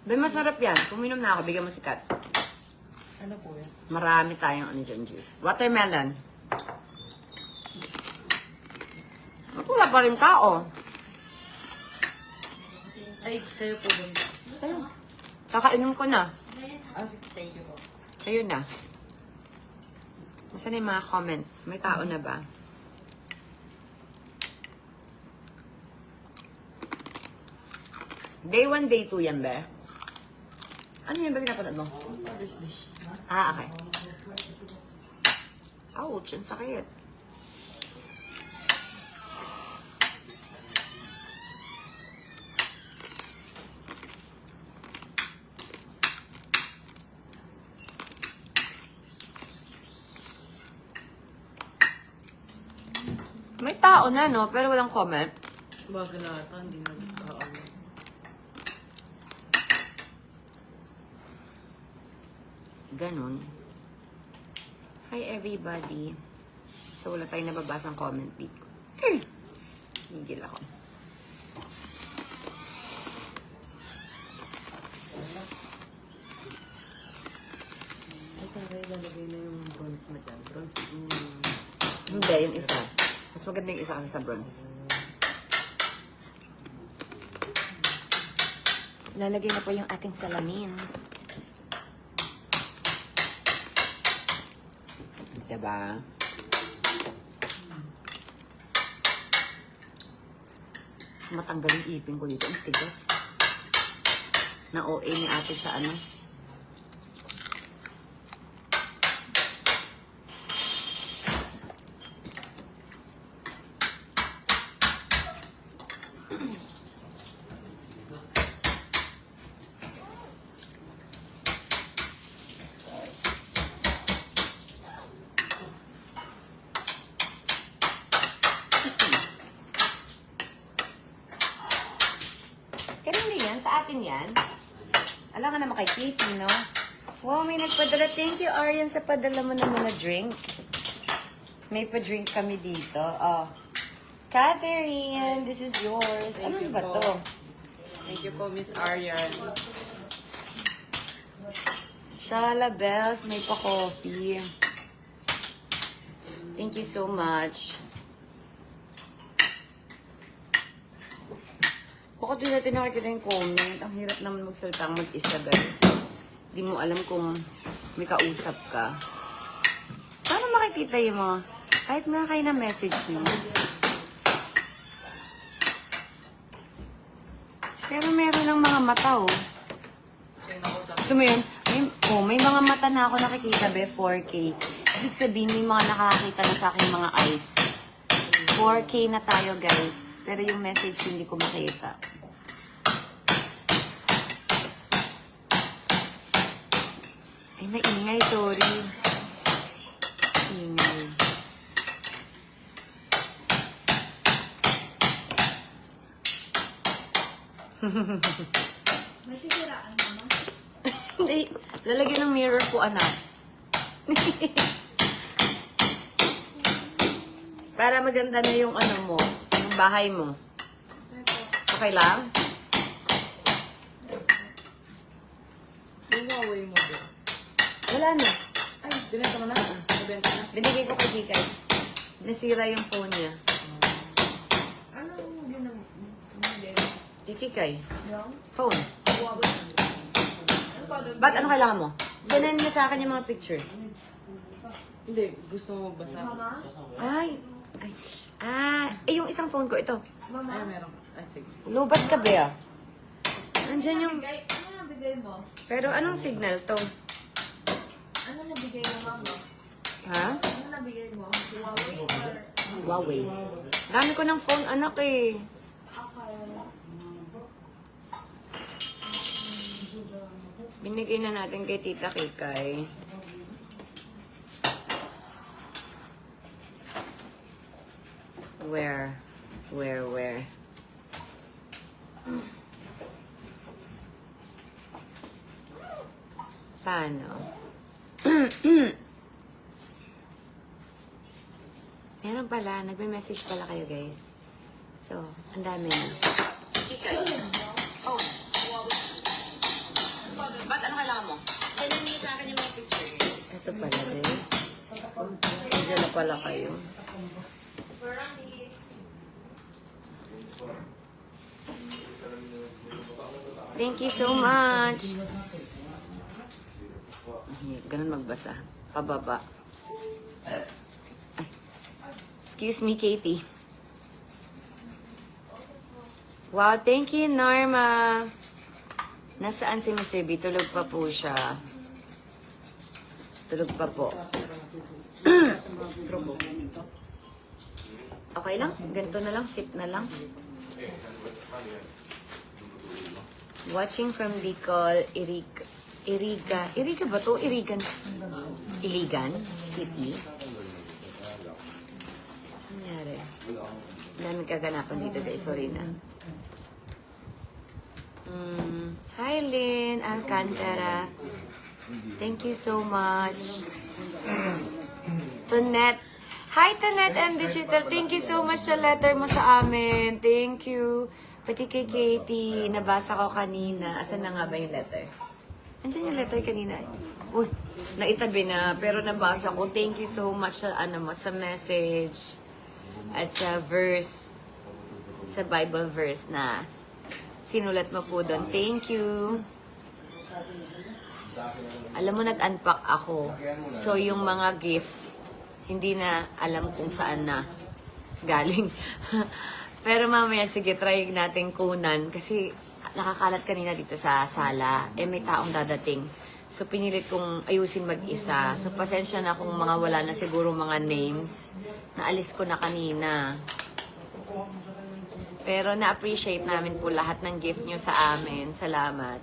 Ba, masarap yan. Kung minom na ako, bigyan mo si Kat. Ano po yan? Marami tayong ano dyan, juice. Watermelon. Wala pa rin tao. Ay, kayo po ba? Ayun. Kakainom ko na. Ah, thank you po. Ayun na. Nasaan yung mga comments? May tao na ba? Day 1, day 2 yan, be? Ano yan ba pinapanood mo? Father's Day. Ah, okay. Ouch, ang sakit. May tao na, no? Pero walang comment. Bago na ata, hindi na nagkakaano. Ganon. Hi, everybody. So, wala tayong nababasang comment dito. Higil ako. Ay, taray, lalagay na yung bronze mo dyan. Bronze yung... Hindi, yung isa. Mas maganda yung isa kasi sa bronze. Lalagay na po yung ating salamin. Diba? Matanggal yung ipin ko dito. Ang tigas. Na OA ni ate sa ano. Kanina yan? Sa atin yan? Alam ka naman kay Kitty, no? Wow, may nagpadala. Thank you, Arian, sa padala mo ng mga drink. May pa-drink kami dito. Oh. Catherine, this is yours. Thank Ano you ba po. to? Thank you po, Miss Arian. Shala Bells, may pa-coffee. Thank you so much. Bakit doon natin nakikita yung comment? Ang hirap naman magsalita ang mag-isa, guys. Hindi mo alam kung may kausap ka. Paano makikita yung mga... Kahit nga kayo na message nyo. Pero meron ng mga mata, oh. Gusto mo yun? May mga mata na ako nakikita, be, 4K. Ibig sabihin, may mga nakakita na sa akin mga eyes. 4K na tayo, guys. Pero yung message hindi ko makita. Ay, may ingay. Sorry. Ingay. May sisiraan naman. Hindi. Lalagyan ng mirror po, anak. Para maganda na yung ano mo. Yung bahay mo. Okay lang? Yung Huawei mo ba? Wala na. Ay, binenta mo na? Nabenta na? Binigay ko kay Kikay. Nasira yung phone niya. Ano yun ang Si Kikay. yung? Phone. Huawei. Ano pa doon? Ba't ano kailangan mo? Send niya sa akin yung mga picture. Hindi, gusto mo ba sa... Mama? Ay. Ay. Yung isang phone ko, ito. Ay, Mama? meron. Ay, sige. Lubat ka, Bea. Nandyan yung... Ano nabigay mo? Pero anong signal to? Ano nabigay mo, Mama? Ha? Ano nabigay mo? Huawei or... Huawei. Dami ko ng phone, anak eh. Binigay na natin kay Tita Kikay. Where? Paano? Meron pala. Nagme-message pala kayo, guys. So, ang dami na. Kikay. Oh. Ba't ano kailangan mo? Send niyo sa akin yung mga picture. Ito pala guys. Diyan na pala kayo. Thank you so much. Ganun magbasa. Pababa. Ay. Excuse me, Katie. Wow, thank you, Norma. Nasaan si Mr. B? Tulog pa po siya. Tulog pa po. Okay lang? Ganito na lang? Sip na lang? Watching from Bicol, Iriga ba to? Iligan City. Nangyari? Daming kaganapan dito guys. Sorry na. Hi Lynn Alcantara. Thank you so much. Tonette. Hi Tonette and Digital. Thank you so much sa letter mo sa amin. Thank you. Pati kay Katie, nabasa ko kanina. Asan na nga ba yung letter? Andiyan yung letter kanina. Uy, naitabi na. Pero nabasa ko. Thank you so much sa, sa message. At sa verse. Sa Bible verse na sinulat mo po doon. Thank you. Alam mo, nag-unpack ako. So, yung mga gift, hindi na alam kung saan na galing. Pero mamaya, sige, try natin kunan. Kasi nakakalat kanina dito sa sala. May taong dadating. So, pinilit kong ayusin mag-isa. So, pasensya na kung mga wala na siguro mga names. Naalis ko na kanina. Pero na-appreciate namin po lahat ng gift nyo sa amin. Salamat.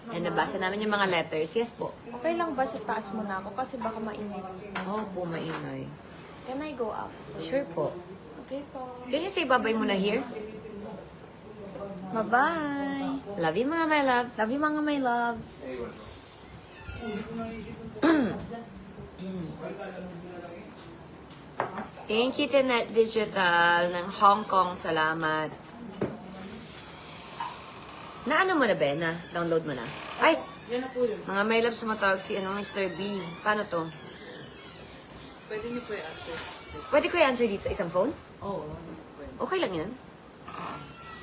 And nabasa namin yung mga letters. Yes po. Okay lang ba sa taas mo na ako? Kasi baka maingay. Oo po, maingay. Can I go up? Sure po. Okay po. Can you say bye-bye muna here? Bye-bye. Love you mga my loves. Love you mga my loves. Thank you, Tenet Digital ng Hong Kong. Salamat. Na ano mo na, Ben? Na download mo na? Ay! Yan na po yun. Mga my loves, sumatawag si Mr. B. Paano to? Pwede niyo po i-answer. Pwede ko i-answer dito sa isang phone? Oo, pwede. Okay lang yan.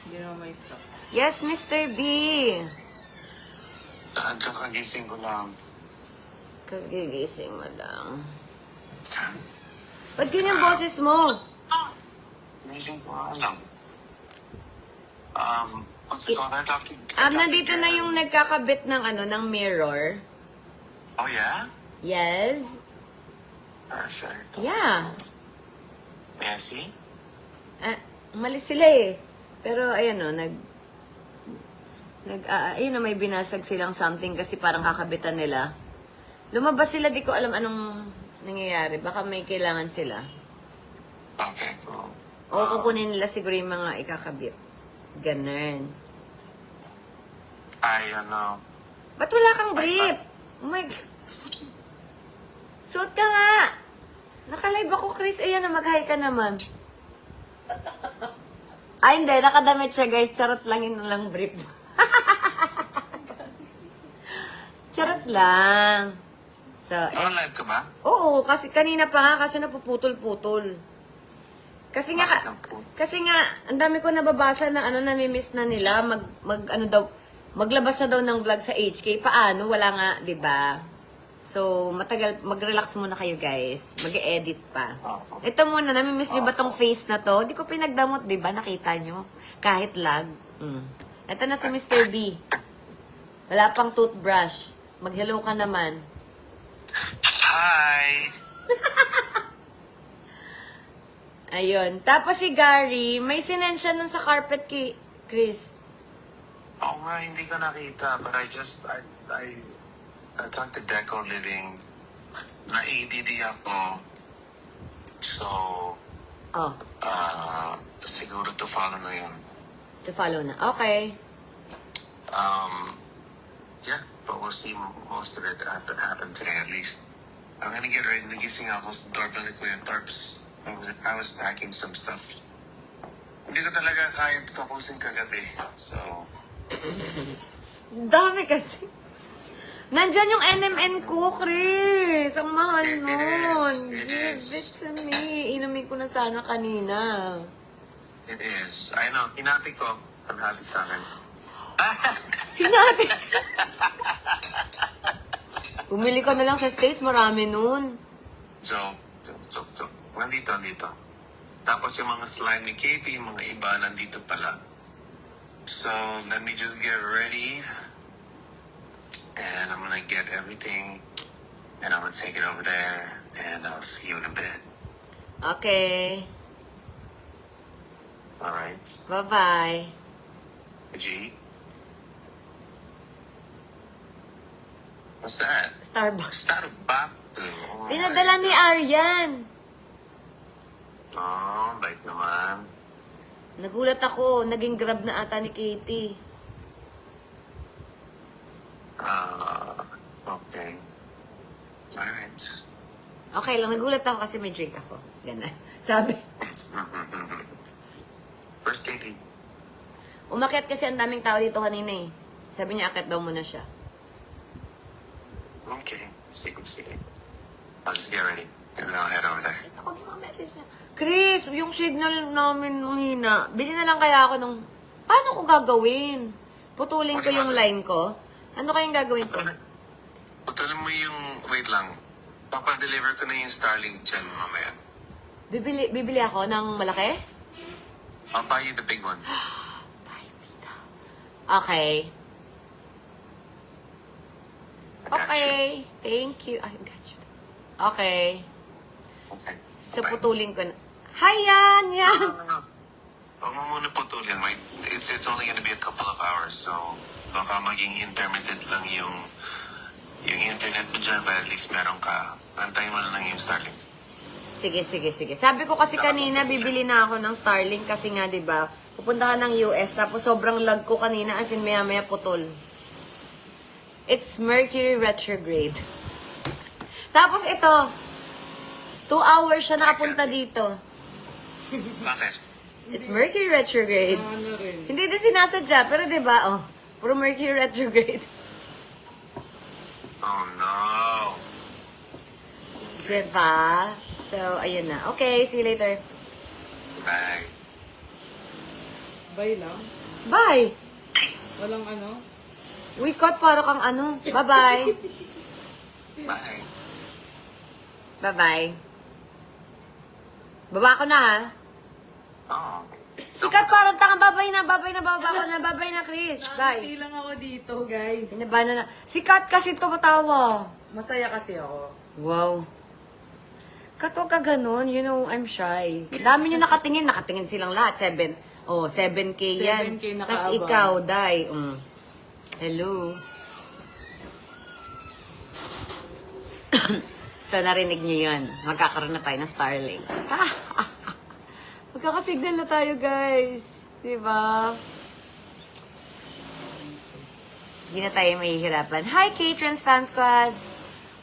Hindi naman may stop. Yes, Mr. B! Kakagising ko lang. Kagigising mo lang. Ba't ganyan boses mo? Gising ko nga lang. What's it called? Nandito na yung nagkakabit ng ng mirror. Oh, yeah? Yes? Perfect. Yeah. May I see? Malis sila eh. Pero ayan ayun may binasag silang something kasi parang kakabitan nila. Lumabas sila, di ko alam anong nangyayari. Baka may kailangan sila. Okay, cool. O kukunin nila siguro yung mga ikakabit. Ganun. I Ba't wala kang brief? Oh my God. Suot ka nga! Nakalive ako, Chris. Ayan na, mag-hi ka naman. Ay, hindi. Nakadamit siya, guys. Charot lang yun lang brief. Charot lang. So, live ka ba? oo, kasi kanina pa nga, kasi napuputol-putol. Kasi nga, Bakit ang po? ang dami ko nababasa na nami-miss na nila, maglabas na daw ng vlog sa HK. Paano? Wala nga, di ba? So, mag-relax muna kayo, guys. Mag-edit pa. Ito muna, nami-miss nyo ba tong face na to? Di ko pinagdamot, di ba? Nakita nyo? Kahit lag. Ito na si Mr. B. Wala pang toothbrush. Mag-hello ka naman. Hi! Ayun. Tapos si Gary, may sinend siya nun sa carpet kay Chris. Oo nga, hindi ko nakita. But I talked to Deco Living. Na-ADD ako. So, Oh, siguro to follow na yun. to follow na. Okay. Yeah, but we'll see most of it happen today at least. I'm gonna get ready. Nagising ako sa doorbell ni Kuya Torps. I was packing some stuff. Hindi ko talaga kaya tapusin kagabi. So, Dami kasi. Nandyan yung NMN ko, Chris. Ang mahal It nun. is. It Give is. it to me. Inumin ko na sana kanina. It is. I know. Hinati ko. Ang happy sa akin. Hinati. Bumili ka na lang sa States. Marami nun. Joke. Nandito. Tapos yung mga slime ni Katie, yung mga iba, nandito pala. So, let me just get ready. And I'm gonna get everything. And I'm gonna take it over there. And I'll see you in a bit. Okay. Alright. Bye-bye. G? What's that? Starbucks. Starbucks. Oh, Pinadala ni Aryan. Oh, bait naman. Nagulat ako. Naging grab na ata ni Katie. Okay. Alright. Okay lang. Nagulat ako kasi may drink ako. Ganun. Sabi. Where's Katie? Umakyat kasi ang daming tao dito kanina eh. Sabi niya, akyat daw muna siya. Okay. Sige. I'll just get ready. And then I'll head over there. Ito ko yung mga message niya. Chris, yung signal namin nung hina. Bili na lang kaya ako nung... Paano ko gagawin? Putulin ko yung line ko? Ano kayang gagawin ko? Putulin mo yung... Wait lang. Papadeliver ko na yung Starlink dyan mamaya. Bibili ako ng malaki? I'll buy you the big one. Okay. I got you. Okay. Thank you. I got you. Okay. Okay. So, Bye. putulin ko na. Hi, yan! Huwag mo muna putulin, right? It's only gonna be a couple of hours, so baka maging intermittent lang yung internet mo dyan, but at least meron ka. Antayin mo na lang yung Starlink. Sige. Sabi ko kasi kanina, bibili na ako ng Starlink kasi nga, di ba, pupunta ka ng US, tapos sobrang lag ko kanina, as in maya-maya putol. It's Mercury retrograde. Tapos ito, 2 hours siya nakapunta dito. Bakit? It's Mercury retrograde. Ano rin. Hindi din sinasadya, pero di ba, puro Mercury retrograde. Oh no. Diba? So, ayun na. Okay, see you later. Bye. Bye lang. Bye! Walang ano. We cut para kang ano. Bye-bye. Bye. Bye-bye. Baba ko na, ha? Oh. Sikat parang tanga. Bye-bye na, baba ko na. Bye-bye na, Chris. Bye. Hindi lang ako dito, guys. Pinaba na. Sikat kasi tumatawa. Masaya kasi ako. Wow. Kato ka ganun, you know, I'm shy. Dami nyo nakatingin silang lahat. 7K yan. 7K nakaabang. Tapos ikaw, Day. Hello. So, narinig nyo yun. Magkakaroon na tayo ng Starlink. Magkakasignal na tayo, guys. Diba? Hindi na tayo mahihirapan. Hi, K-Trans Fan Squad!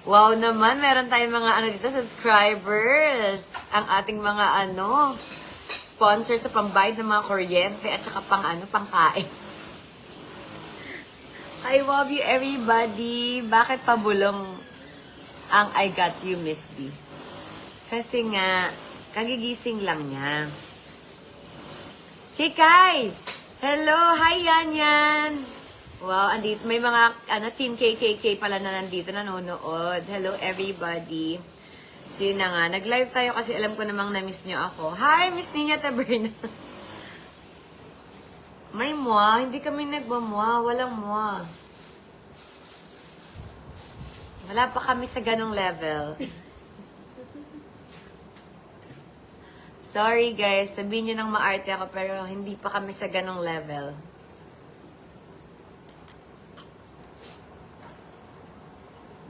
Wow naman, meron tayong mga dito, subscribers. Ang ating mga sponsors sa pambayad ng mga kuryente at saka pangkain. I love you everybody. Bakit pabulong ang I Got You, Miss B? Kasi nga, kagigising lang niya. Hikay! Hello! Hi, Yan! Wow, andito. May mga Team KKK pala na nandito nanonood. Hello, everybody. Sino nga? Nag-live tayo kasi alam ko namang na-miss nyo ako. Hi, Miss Nina Taberna. May mwa. Hindi kami nagmamwa. Walang mwa. Wala pa kami sa ganong level. Sorry, guys. Sabihin nyo nang maarte ako pero hindi pa kami sa ganong level.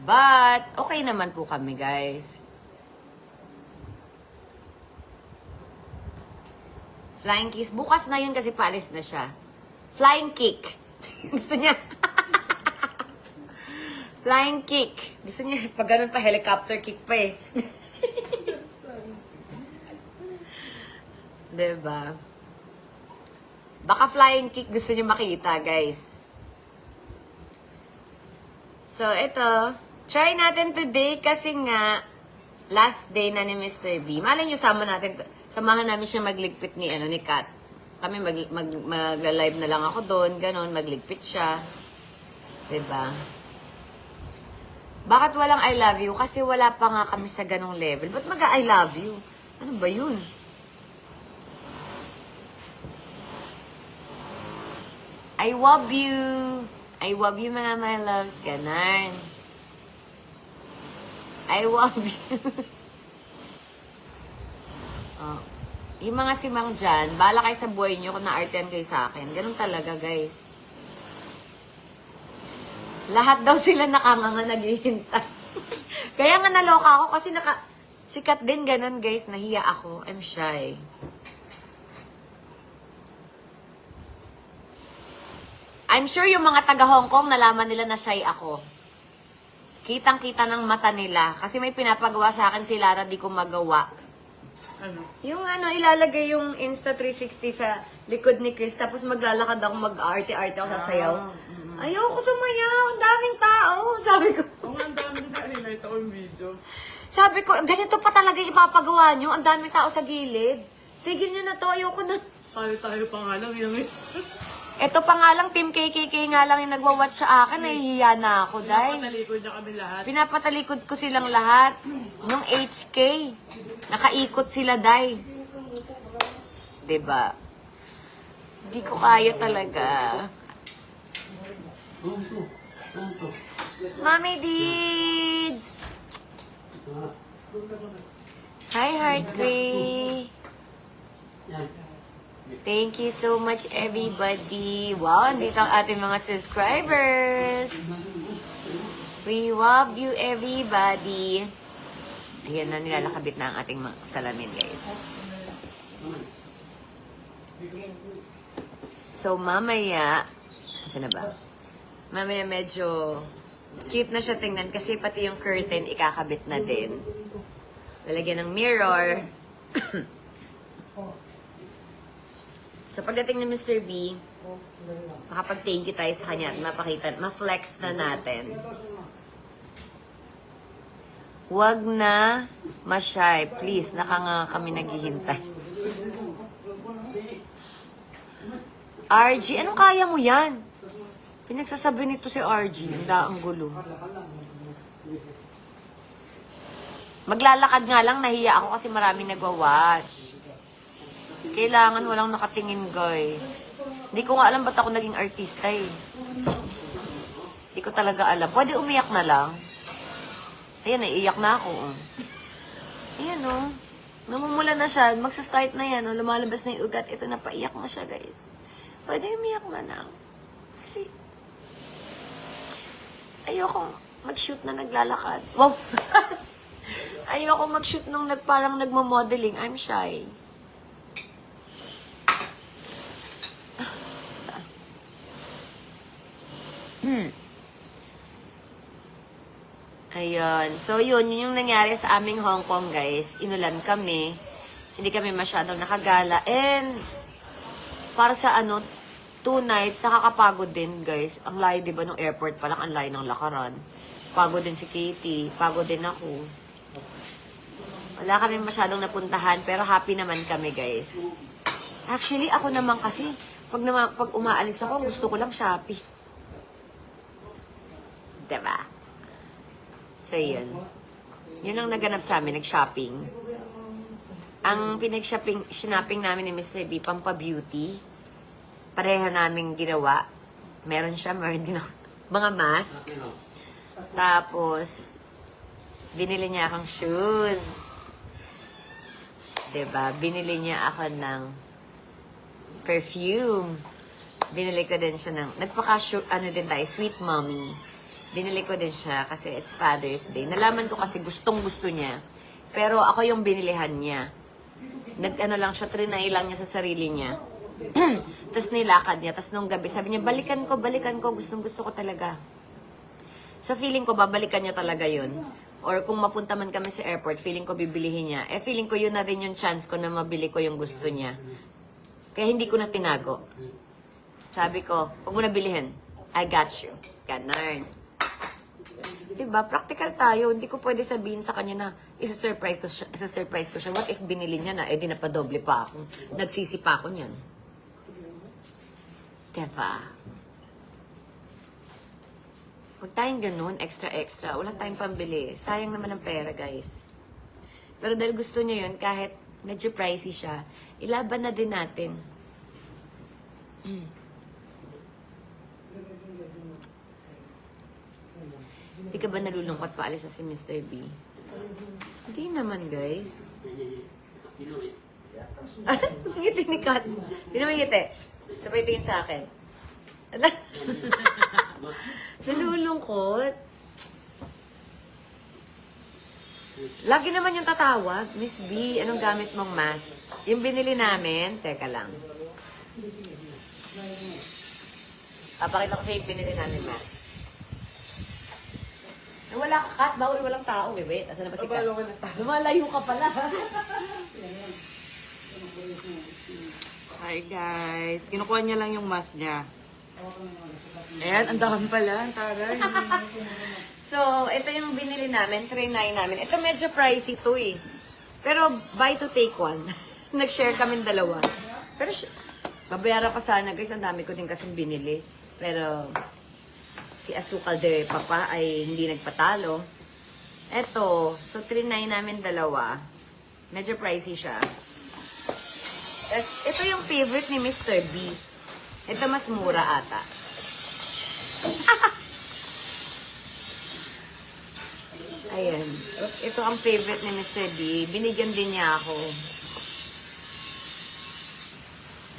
But, okay naman po kami, guys. Flying kiss. Bukas na yun kasi paalis na siya. Flying kick. Gusto niya. Flying kick. Gusto niya, pag ganun pa, helicopter kick pa eh. Diba? Baka flying kick gusto niyo makita, guys. So, ito. Try natin today kasi nga last day na ni Mr. B. Malay nyo, samahan namin siya magligpit ni Kat. Kami mag-live na lang ako doon, ganon, magligpit siya. Diba? Bakit walang I love you? Kasi wala pa nga kami sa ganong level. Ba't mag-I love you? Ano ba yun? I love you. I love you mga my loves. Ganon. I love you. Oh. Yung mga simang dyan, bahala kayo sa buhay nyo kung na-artian kayo sa akin. Ganun talaga, guys. Lahat daw sila nakanganga naghihintay. Kaya nga naloka ako kasi sikat din ganun, guys. Nahiya ako. I'm shy. I'm sure yung mga taga Hong Kong nalaman nila na shy ako. Kitang-kita ng mata nila. Kasi may pinapagawa sa akin si Lara, di ko magawa. Ano? Yung ilalagay yung Insta360 sa likod ni Chris, tapos maglalakad ako, mag-arte-arte ako sasayaw. Ayoko sumayaw, ang daming tao. Sabi ko. Ang dami na nilita ko yung video. Sabi ko, ganito pa talaga ipapagawa nyo. Ang daming tao sa gilid. Tigil nyo na to, ayoko na. Tayo pa nga lang yung Ito pa nga lang, Team KKK nga lang yung nagwa-watch sa akin. Nahihiya na ako, day. Pinapatalikod na kami lahat. Pinapatalikod ko silang lahat. Nung HK. Nakaikot sila, day. Diba? Di ko kaya talaga. Mami Deeds! Hi, Heart Gray! Thank you so much, everybody. Wow, andito ang ating mga subscribers. We love you, everybody. Ayan na, nilalakabit na ang ating mga salamin, guys. So, mamaya, saan na ba? Mamaya medyo cute na siya tingnan kasi pati yung curtain ikakabit na din. Lalagyan ng mirror. So, pagdating ni Mr. B, makapag-thank you tayo sa kanya at mapakita, ma-flex na natin. Huwag na ma-shy. Please, nakanga kami naghihintay. RG, anong kaya mo yan? Pinagsasabi nito si RG. Ang daang gulo. Maglalakad nga lang, nahiya ako kasi maraming nagwa-watch. Kailangan walang nakatingin, guys. Hindi ko nga alam ba't ako naging artista eh. Hindi ko talaga alam. Pwede umiyak na lang. Ayan, naiiyak na ako. Ayan, oh. Namumula na siya. Magsa-start na yan. Oh. Lumalabas na yung ugat. Ito na, paiyak na siya, guys. Pwede umiyak na lang. Kasi, ayoko mag-shoot na naglalakad. Wow! Ayoko mag-shoot nung parang nagmo-modeling. I'm shy. Ayun. So, yun yung nangyari sa aming Hong Kong, guys. Inulan kami. Hindi kami masyadong nakagala. And, para sa 2 nights, nakakapagod din, guys. Ang layo, di ba, ng airport pa lang, ang layo ng lakaran. Pagod din si Katie. Pagod din ako. Wala kami masyadong napuntahan, pero happy naman kami, guys. Actually, ako naman kasi, pag umaalis ako, gusto ko lang Shopee. Diba? So, yun. Yun ang naganap sa amin, nag-shopping. Ang sinaping namin ni Mr. B, pampa-beauty. Pareha namin ginawa. Meron siya, meron din ako. Mga mask. Tapos, binili niya akong shoes. Diba? Binili niya ako ng perfume. Binili ko din siya ng, din tayo, Sweet Mommy. Binili ko din siya kasi it's Father's Day. Nalaman ko kasi gustong-gusto niya. Pero ako yung binilihan niya. Lang siya, trinay lang niya sa sarili niya. Tapos nilakad niya. Tapos nung gabi, sabi niya, balikan ko, gustong-gusto ko talaga. Sa feeling ko, babalikan niya talaga yun. Or kung mapunta man kami sa airport, feeling ko bibilihin niya. Feeling ko yun na rin yung chance ko na mabili ko yung gusto niya. Kaya hindi ko na tinago. Sabi ko, huwag mo na bilihin. I got you. Ganon. Diba? Practical tayo. Hindi ko pwede sabihin sa kanya na isa-surprise ko siya. What if binili niya na, di napadoble pa ako. Nagsisi pa ako niyan. Diba? Huwag tayong ganun, extra-extra. Wala tayong pambili. Sayang naman ang pera, guys. Pero dahil gusto niya yun, kahit medyo pricey siya, ilaban na din natin. Hindi ka ba nalulungkot pa alis na si Mr. B? Hindi naman, guys. Ngiti ni Kat. Hindi naman ngiti. Sabay tingin sa akin. Ala. Nalulungkot. Lagi naman yung tatawag. Miss B, anong gamit mong mask? Yung binili namin, teka lang. Papakita ko sa yung binili namin mask. Wala ka, Kat. Bawal walang tao. Wait. Asan na ba si Kat? Lumalayo ka pala. Hi guys. Kinukuha niya lang yung mask niya. Ayan, ang dami pala. Ang taray. So, ito yung binili namin, 3.9 namin. Ito medyo pricey to eh. Pero buy to take one. Nag-share kami dalawa. Pero babayaran ko sana guys, ang dami ko din kasing binili. Pero si Asukal de Papa ay hindi nagpatalo. Ito, so 3.9 namin dalawa. Medyo pricey siya. Tapos, ito yung favorite ni Mr. B. Ito mas mura ata. Ayan. Ito ang favorite ni Mr. B. Binigyan din niya ako.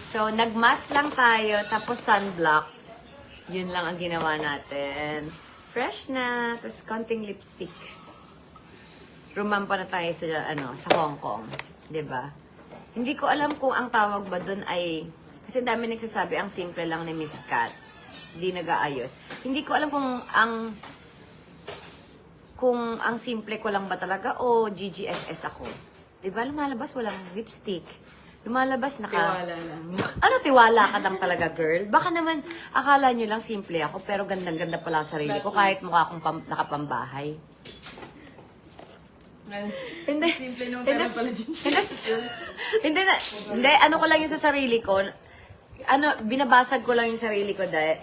So, nagmask lang tayo, tapos sunblock. Yun lang ang ginawa natin. Fresh na, tapos konting lipstick. Rumampa na tayo sa, sa Hong Kong. 'Di ba? Hindi ko alam kung ang tawag ba doon ay, kasi dami nagsasabi, ang simple lang ni Miss Kat. Hindi nag-aayos. Hindi ko alam kung ang simple ko lang ba talaga o GGSS ako. 'Di ba? Lumalabas walang lipstick. Lumalabas Tiwala lang. Ano, tiwala ka lang talaga, girl? Baka naman, akala nyo lang simple ako, pero gandang-ganda pala sa sarili ko, kahit mukha akong nakapambahay. Hindi. Simple naman pera pala dyan. Hindi, ano ko lang yung sa sarili ko. Binabasag ko lang yung sarili ko dahil,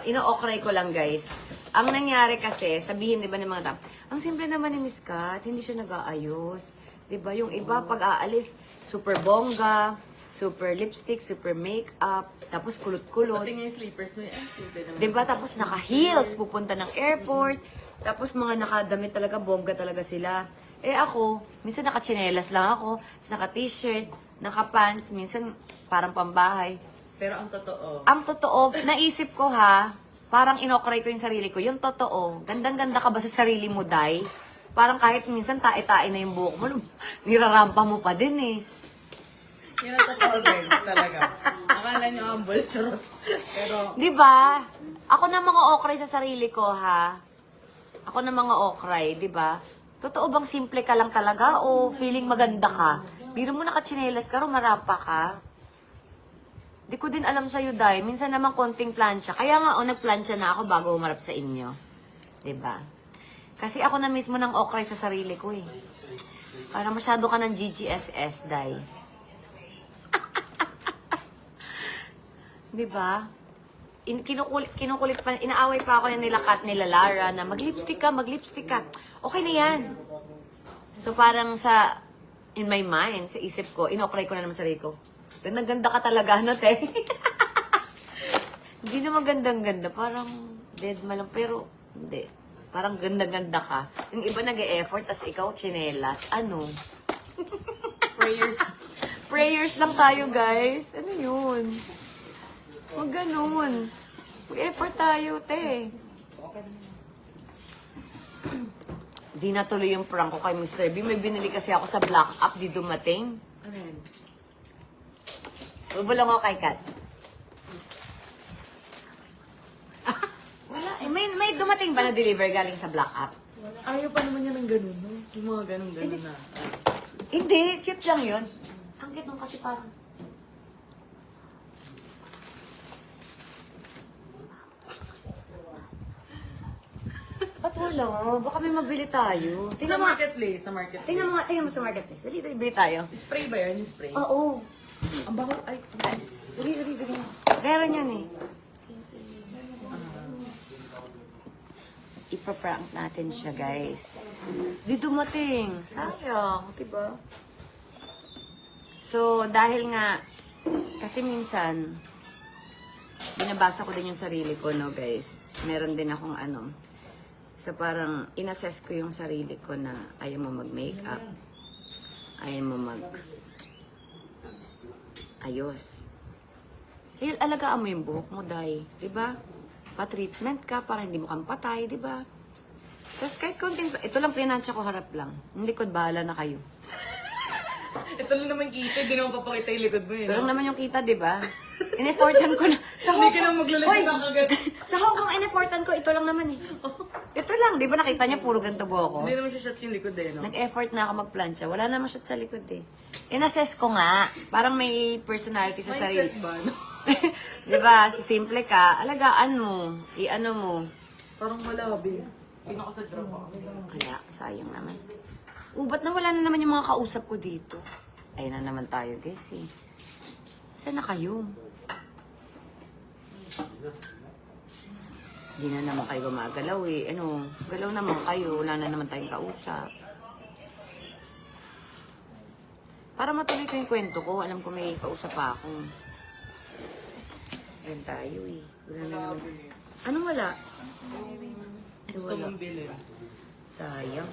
ino-okray ko lang, guys. Ang nangyari kasi, sabihin, di ba, ng mga tao, ang simple naman ni Miss Kat, hindi siya nag-aayos. Di ba, yung iba, pag aalis, super bongga, super lipstick, super makeup, tapos kulot-kulot. Pati nga yung sleepers mo, simple naman. Di ba, tapos naka-heels, pupunta ng airport, tapos mga nakadamit talaga, bongga talaga sila. Eh ako, minsan naka-chinelas lang ako, naka-t-shirt, naka-pants, minsan parang pambahay. Pero ang totoo, Ang totoo, naisip ko ha, parang inokray ko yung sarili ko. Yung totoo, gandang-ganda ka ba sa sarili mo, Day? Parang kahit minsan tae-tae na yung buhok mo, nirarampa mo pa din eh. yun ang totoo guys, talaga. Akala nyo humble, charot. Pero, Di ba? Ako na mga okray sa sarili ko, ha? Ako na mga okray, di ba? Totoo bang simple ka lang talaga o feeling maganda ka? Biro mo nakachinelas ka, rumarapa ka. Di ko din alam sa'yo, Day. Minsan naman konting plancha. Kaya nga, nagplancha na ako bago humarap sa inyo. Di ba? Kasi ako na mismo ng okray sa sarili ko, eh. Parang masyado ka ng GGSS, Day. Di ba? Kinukulit pa, inaaway pa ako yan nila Kat, nila Lara, na mag-lipstick ka. Okay na yan. So parang in my mind, sa isip ko, inokray ko na naman sarili ko. Ganda ka talaga, no, te? Hindi naman gandang-ganda. Parang dead malang, pero hindi. Parang ganda-ganda ka. Yung iba nag-e-effort, tas ikaw, chinelas. Ano? prayers. Prayers lang tayo, guys. Ano yun? Huwag ganun. Mag-effort tayo, te. Di natuloy yung prank ko kay Mr. B. May binili kasi ako sa Black App, di dumating. Ano yan? Bubulong ako kay Kat. Wala. May dumating ba na deliver galing sa Black App? Ayaw pa naman niya ng ganun, no? Yung mga ganun-ganun na. Hindi. Cute lang yun. Ang cute nung kasi parang... Ba't Wala, baka may mabili tayo. Sa Tingnan mo, marketplace, sa marketplace. tingnan mo sa marketplace. Dali, dali, bili tayo. Spray ba yan? Yung spray? Oo. Ang baho, ay. Dali, dali, dali. Meron yan eh. Ipaprank natin siya, guys. Di dumating. Sayang, diba? So, dahil nga, kasi minsan, binabasa ko din yung sarili ko, no, guys. Meron din akong ano. So, parang, inassess ko yung sarili ko na ayaw mo mag-makeup. Ayaw mo ayos. Eh, alagaan mo yung buhok mo, Day. Diba? Pa-treatment ka para hindi mo kang patay, diba? Tapos kahit konting, ito lang pinansya ko, harap lang. Yung likod, bahala na kayo. Ito lang naman kita, hindi naman papakita yung likod mo yun. Ito lang naman yung kita, diba? In-effortan ko na. Sa Hindi ka na maglalagay ng agad. Sa Hong Kong, in-effortan ko, ito lang naman eh. Ito lang, di ba nakita niya, puro ganito buhok ko? Hindi naman siya shot yung likod eh, no? Nag-effort na ako magplansya. Wala naman shot sa likod eh. In-assess ko nga, parang may personality sa sarili. Mindset ba, no? Di ba? Simple ka, alagaan mo, i-ano mo. Parang malabi. Pinaka sa drop ako. Kaya, sayang naman. Ba't na wala na naman yung mga kausap ko dito? Ayun na naman tayo, guys eh. Saan na kayo? Hindi na naman kayo gumagalaw eh. Ano, galaw naman kayo. Wala na naman tayong kausap. Para matuloy ko yung kwento ko, alam ko may kausap pa ako. Ayun tayo eh. Wala na naman. Anong wala? Ay, Gusto wala. mong bilhin. Sayang.